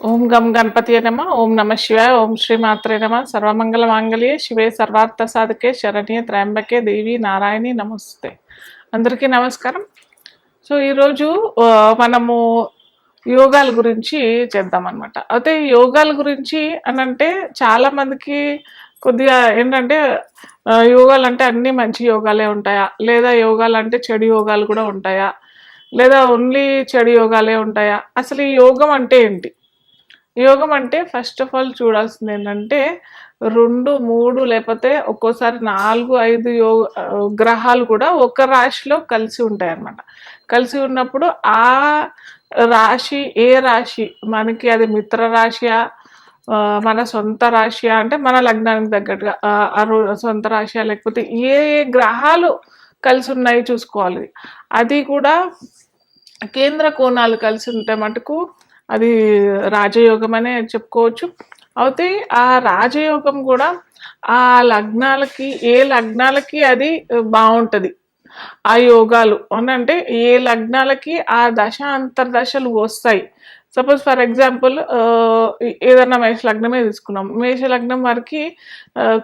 ఓం గం గణపతియే నమ. ఓం నమ శివాయ. ఓం శ్రీ మాత్రే నమ. సర్వమంగళ మాంగళ్యే శివే సర్వార్థ సాధకే శరణ్యే త్రయంబకే దేవి నారాయణి నమస్తే. అందరికీ నమస్కారం. సో ఈరోజు మనము యోగాల గురించి చేద్దాం అనమాట. అయితే యోగాల గురించి అనంటే చాలా మందికి కొద్దిగా ఏంటంటే యోగాలు అంటే అన్ని మంచి యోగాలే ఉంటాయా, లేదా యోగాలు అంటే చెడు యోగాలు కూడా ఉంటాయా, లేదా ఓన్లీ చెడు యోగాలే ఉంటాయా, అసలు ఈ యోగం అంటే ఏంటి? యోగం అంటే ఫస్ట్ ఆఫ్ ఆల్ చూడాల్సింది ఏంటంటే 2, 3 లేకపోతే ఒక్కోసారి 4, 5 గ్రహాలు కూడా ఒక రాశిలో కలిసి ఉంటాయి అన్నమాట. కలిసి ఉన్నప్పుడు ఆ రాశి ఏ రాశి మనకి అది మిత్ర రాశియా, మన సొంత రాశియా అంటే మన లగ్నానికి తగ్గట్టుగా సొంత రాశియా, లేకపోతే ఏ ఏ గ్రహాలు కలిసి ఉన్నాయి చూసుకోవాలి. అది కూడా కేంద్ర కోణాలు కలిసి ఉంటే మటుకు అది రాజయోగం అనే చెప్పుకోవచ్చు. అయితే ఆ రాజయోగం కూడా ఆ లగ్నాలకి ఏ లగ్నాలకి అది బాగుంటుంది. ఆ యోగాలు అనంటే ఏ లగ్నాలకి ఆ దశ అంతర్దశలు వస్తాయి. సపోజ్ ఫర్ ఎగ్జాంపుల్ ఏదన్నా మేష లగ్నమే తీసుకున్నాం. మేష లగ్నం వారికి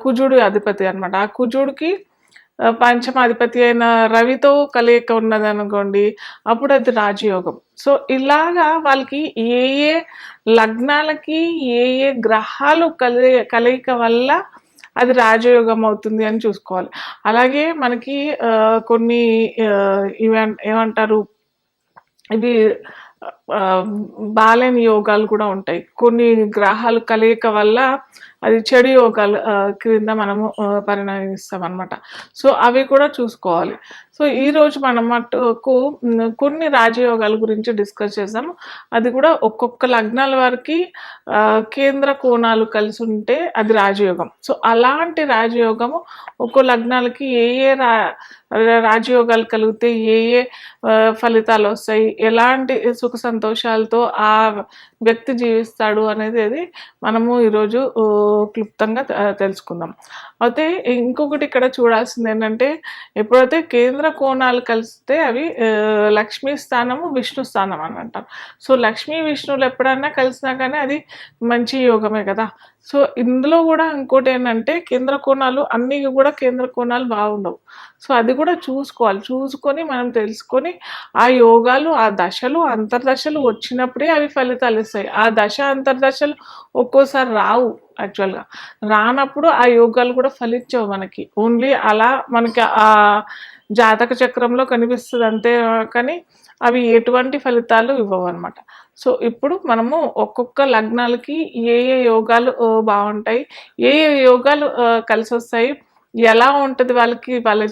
కుజుడు అధిపతి అనమాట. ఆ కుజుడికి పంచమాధిపతి అయిన రవితో కలయిక ఉన్నది అనుకోండి, అప్పుడు అది రాజయోగం. సో ఇలాగా వాళ్ళకి ఏ ఏ లగ్నాలకి ఏ ఏ గ్రహాలు కలయిక వల్ల అది రాజయోగం అవుతుంది అని చూసుకోవాలి. అలాగే మనకి కొన్ని ఏమంటారు, ఇది బాలేని యోగాలు కూడా ఉంటాయి. కొన్ని గ్రహాలు కలయిక వల్ల అది చెడు యోగాలు క్రింద మనము పరిణమిస్తాం అనమాట. సో అవి కూడా చూసుకోవాలి. సో ఈరోజు మనం మటుకు కొన్ని రాజయోగాల గురించి డిస్కస్ చేద్దాము. అది కూడా ఒక్కొక్క లగ్నాల వారికి కేంద్ర కోణాలు కలిసి ఉంటే అది రాజయోగం. సో అలాంటి రాజయోగము ఒక్కో లగ్నాలకి ఏ ఏ రాజయోగాలు కలిగితే ఏ ఏ ఫలితాలు వస్తాయి, ఎలాంటి సుఖ సంతోషాలతో ఆ వ్యక్తి జీవిస్తాడు అనేది మనము ఈరోజు క్లుప్తంగా తెలుసుకుందాం. అయితే ఇంకొకటి ఇక్కడ చూడాల్సింది ఏంటంటే, ఎప్పుడైతే కేంద్ర కోణాలు కలిస్తే అవి లక్ష్మీ స్థానము విష్ణు స్థానం అని అంటారు. సో లక్ష్మీ విష్ణువులు ఎప్పుడన్నా కలిసినా కానీ అది మంచి యోగమే కదా. సో ఇందులో కూడా ఇంకోటి ఏంటంటే, కేంద్ర కోణాలు అన్నీ కూడా కేంద్ర కోణాలు బాగుండవు. సో అది కూడా చూసుకోవాలి. చూసుకొని మనం తెలుసుకొని ఆ యోగాలు ఆ దశలు అంతర్దశలు వచ్చినప్పుడే అవి ఫలితాలు ఇస్తాయి. ఆ దశ అంతర్దశలు ఒక్కోసారి రావు. యాక్చువల్గా రానప్పుడు ఆ యోగాలు కూడా ఫలించవు మనకి. ఓన్లీ అలా మనకి ఆ జాతక చక్రంలో కనిపిస్తుంది అంతే, కానీ అవి ఎటువంటి ఫలితాలు ఇవ్వవు అనమాట. సో ఇప్పుడు మనము ఒక్కొక్క లగ్నాలకి ఏ ఏ యోగాలు బాగుంటాయి, ఏ ఏ యోగాలు కలిసి వస్తాయి, ఎలా ఉంటుంది వాళ్ళకి, వాళ్ళ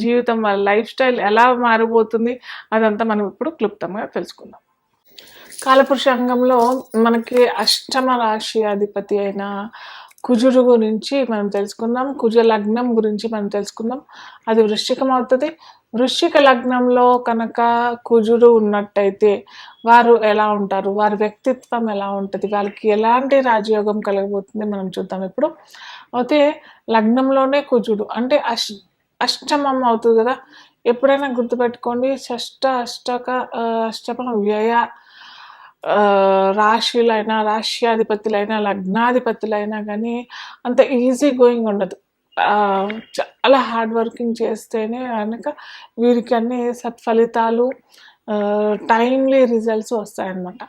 జీవితం, వాళ్ళ లైఫ్ స్టైల్ ఎలా మారిపోతుంది, అదంతా మనం ఇప్పుడు క్లుప్తంగా తెలుసుకుందాం. కాలపురుషాంగంలో మనకి అష్టమ రాశి అధిపతి అయిన కుజుడు గురించి మనం తెలుసుకుందాం. కుజ లగ్నం గురించి మనం తెలుసుకుందాం. అది వృశ్చికం అవుతుంది. వృశ్చిక లగ్నంలో కనుక కుజుడు ఉన్నట్టయితే వారు ఎలా ఉంటారు, వారి వ్యక్తిత్వం ఎలా ఉంటుంది, వాళ్ళకి ఎలాంటి రాజయోగం కలగబోతుంది మనం చూద్దాం ఇప్పుడు. అయితే లగ్నంలోనే కుజుడు అంటే అష్టమం అవుతుంది కదా. ఎప్పుడైనా గుర్తుపెట్టుకోండి, అష్టమ వ్యయ రాశులైనా రాశ్యాధిపతులైనా లగ్నాధిపతులైనా కానీ అంత ఈజీ గోయింగ్ ఉండదు. చాలా హార్డ్ వర్కింగ్ చేస్తేనే కనుక వీరికి అన్ని సత్ఫలితాలు, టైమ్లీ రిజల్ట్స్ వస్తాయన్నమాట.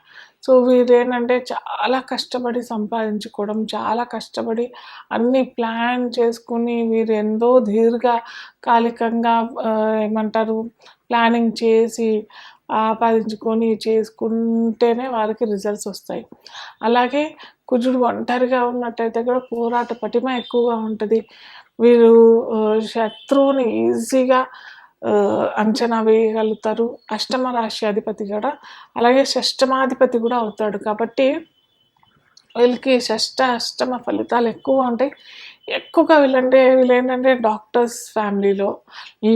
సో వీరేంటంటే చాలా కష్టపడి సంపాదించుకోవడం, చాలా కష్టపడి అన్ని ప్లాన్ చేసుకుని వీరు ఎంతో దీర్ఘకాలికంగా ఏమంటారు ప్లానింగ్ చేసి ఆపాదించుకొని చేసుకుంటేనే వారికి రిజల్ట్స్ వస్తాయి. అలాగే కుజుడు ఒంటరిగా ఉన్నట్టయితే కూడా పోరాట పటిమ ఎక్కువగా ఉంటుంది. వీరు శత్రువుని ఈజీగా అంచనా వేయగలుగుతారు. అష్టమ రాశి అధిపతి కూడా, అలాగే షష్టమాధిపతి కూడా అవుతాడు. కాబట్టి వీళ్ళకి అష్టమ ఫలితాలు ఎక్కువ ఉంటాయి. ఎక్కువగా వీళ్ళేంటంటే డాక్టర్స్ ఫ్యామిలీలో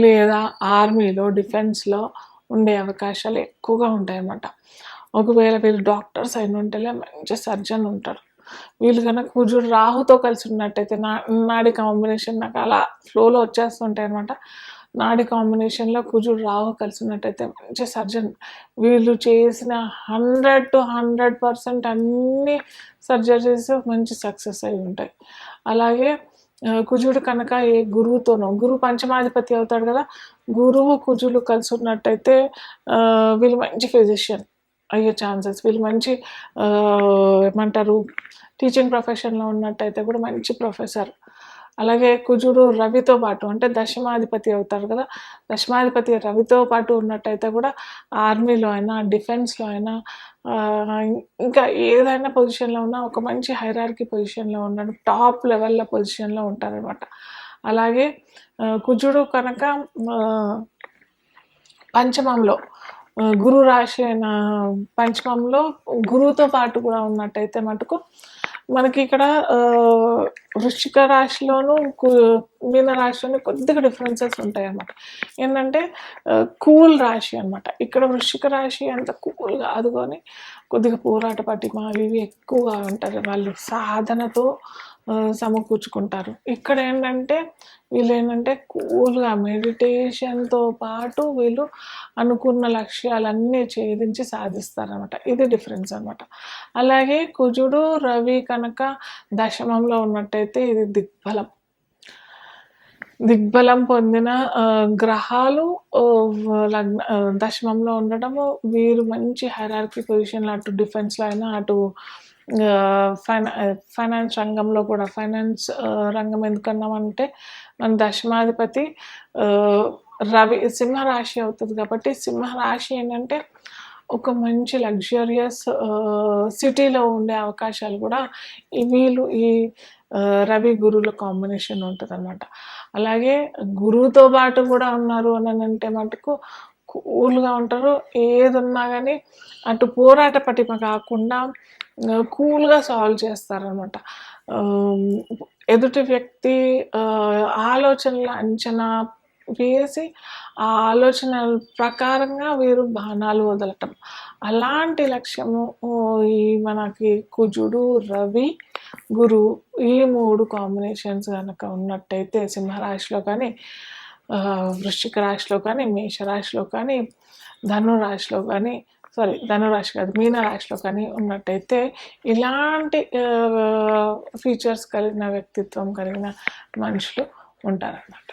లేదా ఆర్మీలో డిఫెన్స్లో ఉండే అవకాశాలు ఎక్కువగా ఉంటాయి అన్నమాట. ఒకవేళ వీళ్ళు డాక్టర్స్ అయిన ఉంటేనే మంచి సర్జన్ ఉంటారు. వీళ్ళు కనుక కుజుడు రాహుతో కలిసి ఉన్నట్టయితే నాడి కాంబినేషన్ నాకు అలా ఫ్లోలో వచ్చేస్తుంటాయి అనమాట. నాడి కాంబినేషన్లో కుజుడు రాహు కలిసినట్టయితే మంచి సర్జన్. వీళ్ళు చేసిన 100% అన్ని సర్జరీస్ మంచి సక్సెస్ అయి ఉంటాయి. అలాగే కుజుడు కనుక ఏ గురువుతోనో, గురువు పంచమాధిపతి అవుతాడు కదా, గురువు కుజులు కలిసి ఉన్నట్టయితే వీళ్ళు మంచి ఫిజిషియన్ అయ్యే ఛాన్సెస్, వీళ్ళు మంచి ఏమంటారు టీచింగ్ ప్రొఫెషన్లో ఉన్నట్టయితే కూడా మంచి ప్రొఫెసర్. అలాగే కుజుడు రవితో పాటు అంటే దశమాధిపతి అవుతారు కదా, దశమాధిపతి రవితో పాటు ఉన్నట్టయితే కూడా ఆర్మీలో అయినా, డిఫెన్స్లో అయినా, ఇంకా ఏదైనా పొజిషన్లో ఉన్నా ఒక మంచి హైరార్కీ పొజిషన్లో ఉన్నాడు, టాప్ లెవెల్లో పొజిషన్లో ఉంటారనమాట. అలాగే కుజుడు కనుక పంచమంలో గురు రాశి అయిన పంచమంలో గురువుతో పాటు కూడా ఉన్నట్టయితే మటుకు మనకి ఇక్కడ వృశ్చిక రాశిలోను మీన రాశిలోను కొద్దిగా డిఫరెన్సెస్ ఉంటాయి అన్నమాట. ఏంటంటే కూల్ రాశి అనమాట. ఇక్కడ వృశ్చిక రాశి అంత కూల్ కాదు, కానీ కొద్దిగా పోరాట పటిమ ఇవి ఎక్కువగా ఉంటారు, వాళ్ళు సాధనతో సమకూర్చుకుంటారు. ఇక్కడ ఏంటంటే వీళ్ళు ఏంటంటే కూల్గా మెడిటేషన్తో పాటు వీళ్ళు అనుకున్న లక్ష్యాలన్నీ ఛేదించి సాధిస్తారనమాట. ఇది డిఫరెన్స్ అనమాట. అలాగే కుజుడు రవి కనుక దశమంలో ఉన్నట్టయితే ఇది దిగ్బలం పొందిన గ్రహాలు దశమంలో ఉండటము, వీరు మంచి హైరార్కీ పొజిషన్లో అటు డిఫెన్స్లో అయినా, అటు ఫైనాన్స్ రంగంలో కూడా. ఫైనాన్స్ రంగం ఎందుకన్నామంటే మన దశమాధిపతి రవి సింహరాశి అవుతుంది కాబట్టి, సింహరాశి ఏంటంటే ఒక మంచి లగ్జరియస్ సిటీలో ఉండే అవకాశాలు కూడా వీళ్ళు ఈ రవి గురువుల కాంబినేషన్ ఉంటుంది అనమాట. అలాగే గురువుతో పాటు కూడా ఉన్నారు అని అంటే మటుకు కూల్గా ఉంటారు, ఏది ఉన్నా కానీ అటు పోరాట పటిమ కాకుండా కూల్గా సాల్వ్ చేస్తారనమాట. ఎదుటి వ్యక్తి ఆలోచనల అంచనా వేసి ఆ ఆలోచనల ప్రకారంగా వీరు బాణాలు వదలటం, అలాంటి లక్ష్యము ఈ మనకి కుజుడు రవి గురువు ఈ 3 కాంబినేషన్స్ కనుక ఉన్నట్టయితే సింహరాశిలో కానీ, వృశ్చిక రాశిలో కానీ, మేషరాశిలో కానీ, ధనురాశిలో కానీ, ధనురాశి కాదు మీనరాశిలో కానీ ఉన్నట్టయితే ఇలాంటి ఫీచర్స్ కలిగిన వ్యక్తిత్వం కలిగిన మనుషులు ఉంటారన్నమాట.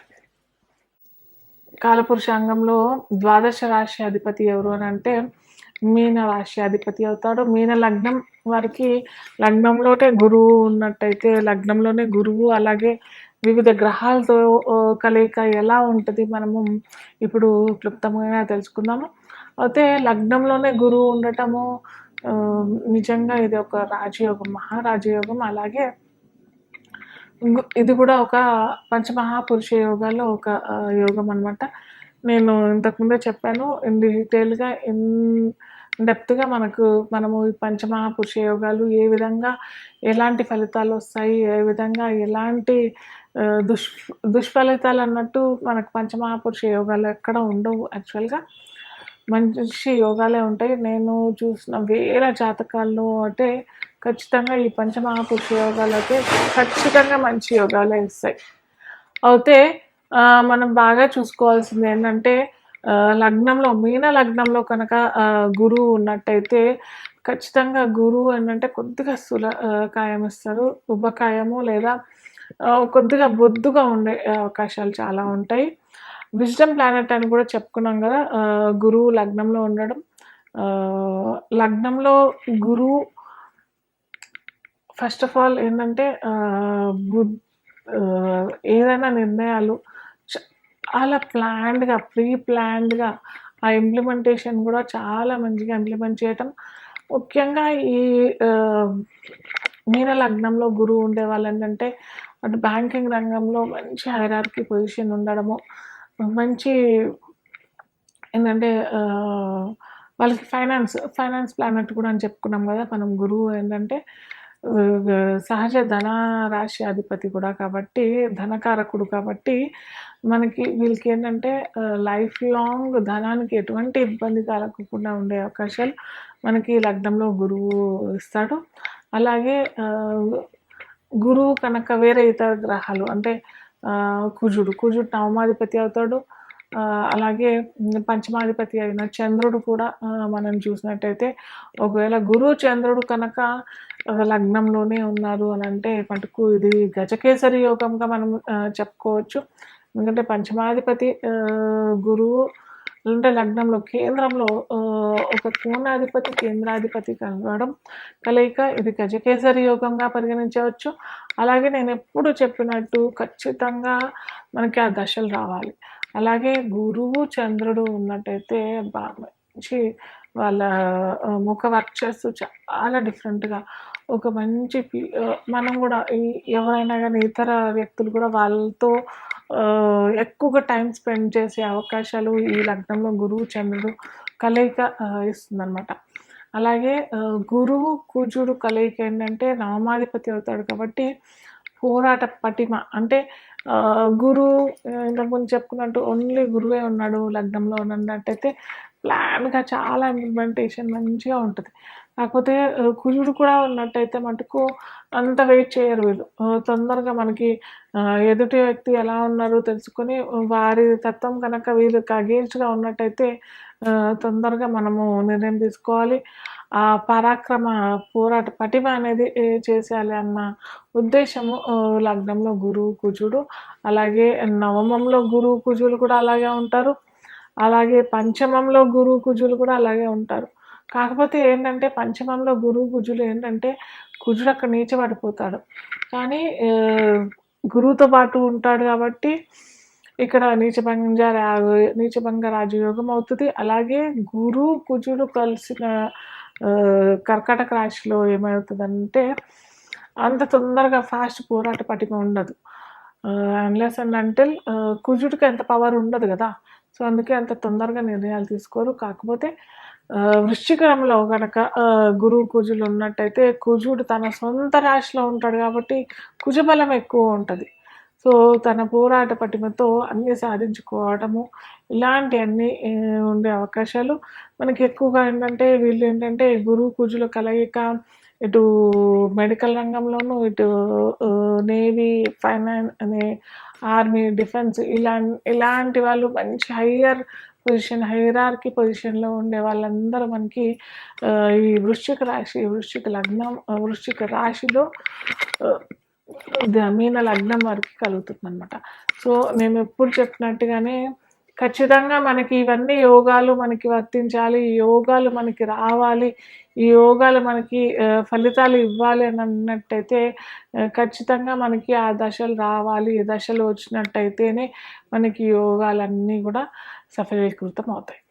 కాలపురుషాంగంలో ద్వాదశ రాశి అధిపతి ఎవరు అని అంటే మీన రాశి అధిపతి అవుతాడు. మీన లగ్నం వారికి లగ్నంలోనే గురువు ఉన్నట్టయితే, లగ్నంలోనే గురువు అలాగే వివిధ గ్రహాలతో కలయిక ఎలా ఉంటుంది మనము ఇప్పుడు క్లుప్తంగా తెలుసుకుందాము. అయితే లగ్నంలోనే గురువు ఉండటము నిజంగా ఇది ఒక రాజయోగం, మహారాజయోగం. అలాగే ఇది కూడా ఒక పంచమహాపురుష యోగాల్లో ఒక యోగం అనమాట. నేను ఇంతకుముందే చెప్పాను డీటెయిల్గా డెప్త్గా మనము ఈ పంచమహాపురుష యోగాలు ఏ విధంగా ఎలాంటి ఫలితాలు వస్తాయి, ఏ విధంగా ఎలాంటి దుష్ఫలితాలు అన్నట్టు మనకు పంచమహాపురుష యోగాలు ఎక్కడ ఉండవు. యాక్చువల్గా మంచి యోగాలే ఉంటాయి. నేను చూసిన వేల జాతకాల్లో అంటే ఖచ్చితంగా ఈ పంచమహాపురుష యోగాలు అయితే ఖచ్చితంగా మంచి యోగాలే ఇస్తాయి. అయితే మనం బాగా చూసుకోవాల్సింది ఏంటంటే లగ్నంలో మీన లగ్నంలో కనుక గురువు ఉన్నట్టయితే ఖచ్చితంగా గురువు ఏంటంటే కొద్దిగా కాయం ఇస్తారు, ఉబ్బకాయము లేదా కొద్దిగా బొద్దుగా ఉండే అవకాశాలు చాలా ఉంటాయి. విజ్డమ్ ప్లానెట్ అని కూడా చెప్పుకున్నాం కదా, గురువు లగ్నంలో ఉండడం. లగ్నంలో గురువు ఫస్ట్ ఆఫ్ ఆల్ ఏంటంటే ఏదైనా నిర్ణయాలు చాలా ప్లాన్డ్గా ప్రీ ప్లాన్డ్గా ఆ ఇంప్లిమెంటేషన్ కూడా చాలా మంచిగా ఇంప్లిమెంట్ చేయటం. ముఖ్యంగా ఈ మీన లగ్నంలో గురువు ఉండే వాళ్ళు ఏంటంటే అటు బ్యాంకింగ్ రంగంలో మంచి హైరార్కీ పొజిషన్ ఉండడము, మంచి ఏంటంటే వాళ్ళకి ఫైనాన్స్ ప్లానెట్ కూడా అని చెప్పుకున్నాం కదా మనం. గురువు ఏంటంటే సహజ ధన రాశి అధిపతి కూడా కాబట్టి, ధనకారకుడు కాబట్టి మనకి వీళ్ళకి ఏంటంటే లైఫ్ లాంగ్ ధనానికి ఎటువంటి ఇబ్బంది కలగకుండా ఉండే అవకాశాలు మనకి లగ్నంలో గురువు ఇస్తాడు. అలాగే గురువు కనుక వేరే ఇతర గ్రహాలు అంటే కుజుడు నవమాధిపతి అవుతాడు, అలాగే పంచమాధిపతి అయిన చంద్రుడు కూడా మనం చూసినట్టయితే ఒకవేళ గురువు చంద్రుడు కనుక లగ్నంలోనే ఉన్నారు అని అంటే మటుకు ఇది గజకేసరి యోగంగా మనం చెప్పుకోవచ్చు. ఎందుకంటే పంచమాధిపతి గురువు అంటే లగ్నంలో కేంద్రంలో ఒక కోణాధిపతి కేంద్రాధిపతి కలవడం కలయిక ఇది గజకేసరి యోగంగా పరిగణించవచ్చు. అలాగే నేను ఎప్పుడు చెప్పినట్టు ఖచ్చితంగా మనకి ఆ దశలు రావాలి. అలాగే గురువు చంద్రుడు ఉన్నట్టయితే మంచి వాళ్ళ ముఖ వర్చస్సు చాలా డిఫరెంట్గా ఒక మంచి మనం కూడా ఎవరైనా కానీ ఇతర వ్యక్తులు కూడా వాళ్ళతో ఎక్కువగా టైం స్పెండ్ చేసే అవకాశాలు ఈ లగ్నంలో గురువు చంద్రుడు కలయిక ఇస్తుందన్నమాట. అలాగే గురువు కుజుడు కలయిక ఏంటంటే నవమాధిపతి అవుతాడు కాబట్టి పోరాట పటిమ అంటే గురువు ఇంతకుముందు చెప్పుకున్నట్టు ఓన్లీ గురువే ఉన్నాడు లగ్నంలో ఉన్నట్టయితే ప్లాన్గా చాలా ఇంప్లిమెంటేషన్ మంచిగా ఉంటుంది. కాకపోతే కుజుడు కూడా ఉన్నట్టయితే మటుకు అంత వెయిట్ చేయరు వీళ్ళు. తొందరగా మనకి ఎదుటి వ్యక్తి ఎలా ఉన్నారో తెలుసుకొని వారి తత్వం కనుక వీళ్ళకి అగేన్స్ట్గా ఉన్నట్టయితే తొందరగా మనము నిర్ణయం తీసుకోవాలి. ఆ పరాక్రమ పోరాట పటిమ అనేది చేసేయాలి అన్న ఉద్దేశము లగ్నంలో గురువు కుజుడు. అలాగే నవమంలో గురువు కుజులు కూడా అలాగే ఉంటారు. అలాగే పంచమంలో గురువు కుజులు కూడా అలాగే ఉంటారు. కాకపోతే ఏంటంటే పంచమంలో గురువు కుజులు ఏంటంటే కుజుడు అక్కడ నీచబడిపోతాడు, కానీ గురువుతో పాటు ఉంటాడు కాబట్టి ఇక్కడ నీచభంగ రాజయోగం అవుతుంది. అలాగే గురువు కుజుడు కలిసిన కర్కాటక రాశిలో ఏమవుతుందంటే అంత తొందరగా ఫాస్ట్ పోరాట పటిమ ఉండదు. అన్లెస్ అండ్ అంటిల్ కుజుడికి అంత పవర్ ఉండదు కదా, సో అందుకే అంత తొందరగా నిర్ణయాలు తీసుకోరు. కాకపోతే వృశ్చికంలో కనుక గురువు కుజులు ఉన్నట్టయితే కుజుడు తన సొంత రాశిలో ఉంటాడు కాబట్టి కుజబలం ఎక్కువ ఉంటుంది. సో తన పోరాట పటిమతో అన్నీ సాధించుకోవడము ఇలాంటివన్నీ ఉండే అవకాశాలు మనకి ఎక్కువగా ఏంటంటే వీళ్ళు ఏంటంటే గురువు కుజుల కలయిక ఇటు మెడికల్ రంగంలోనూ ఇటు నేవీ ఆర్మీ డిఫెన్స్ ఇలాంటి వాళ్ళు మంచి హయ్యర్ పొజిషన్ హైరార్కీ పొజిషన్లో ఉండే వాళ్ళందరూ మనకి ఈ వృశ్చిక రాశి వృశ్చిక లగ్నం వృశ్చిక రాశిలో మీన లగ్నం వరకు కలుగుతుంది అనమాట. సో నేను ఎప్పుడు చెప్పినట్టుగానే ఖచ్చితంగా మనకి ఇవన్నీ యోగాలు మనకి వర్తించాలి, ఈ యోగాలు మనకి రావాలి, ఈ యోగాలు మనకి ఫలితాలు ఇవ్వాలి అని అన్నట్టయితే ఖచ్చితంగా మనకి ఆ దశలు రావాలి. ఈ దశలు వచ్చినట్టయితేనే మనకి యోగాలన్నీ కూడా సఫలీకృతం అవుతాయి.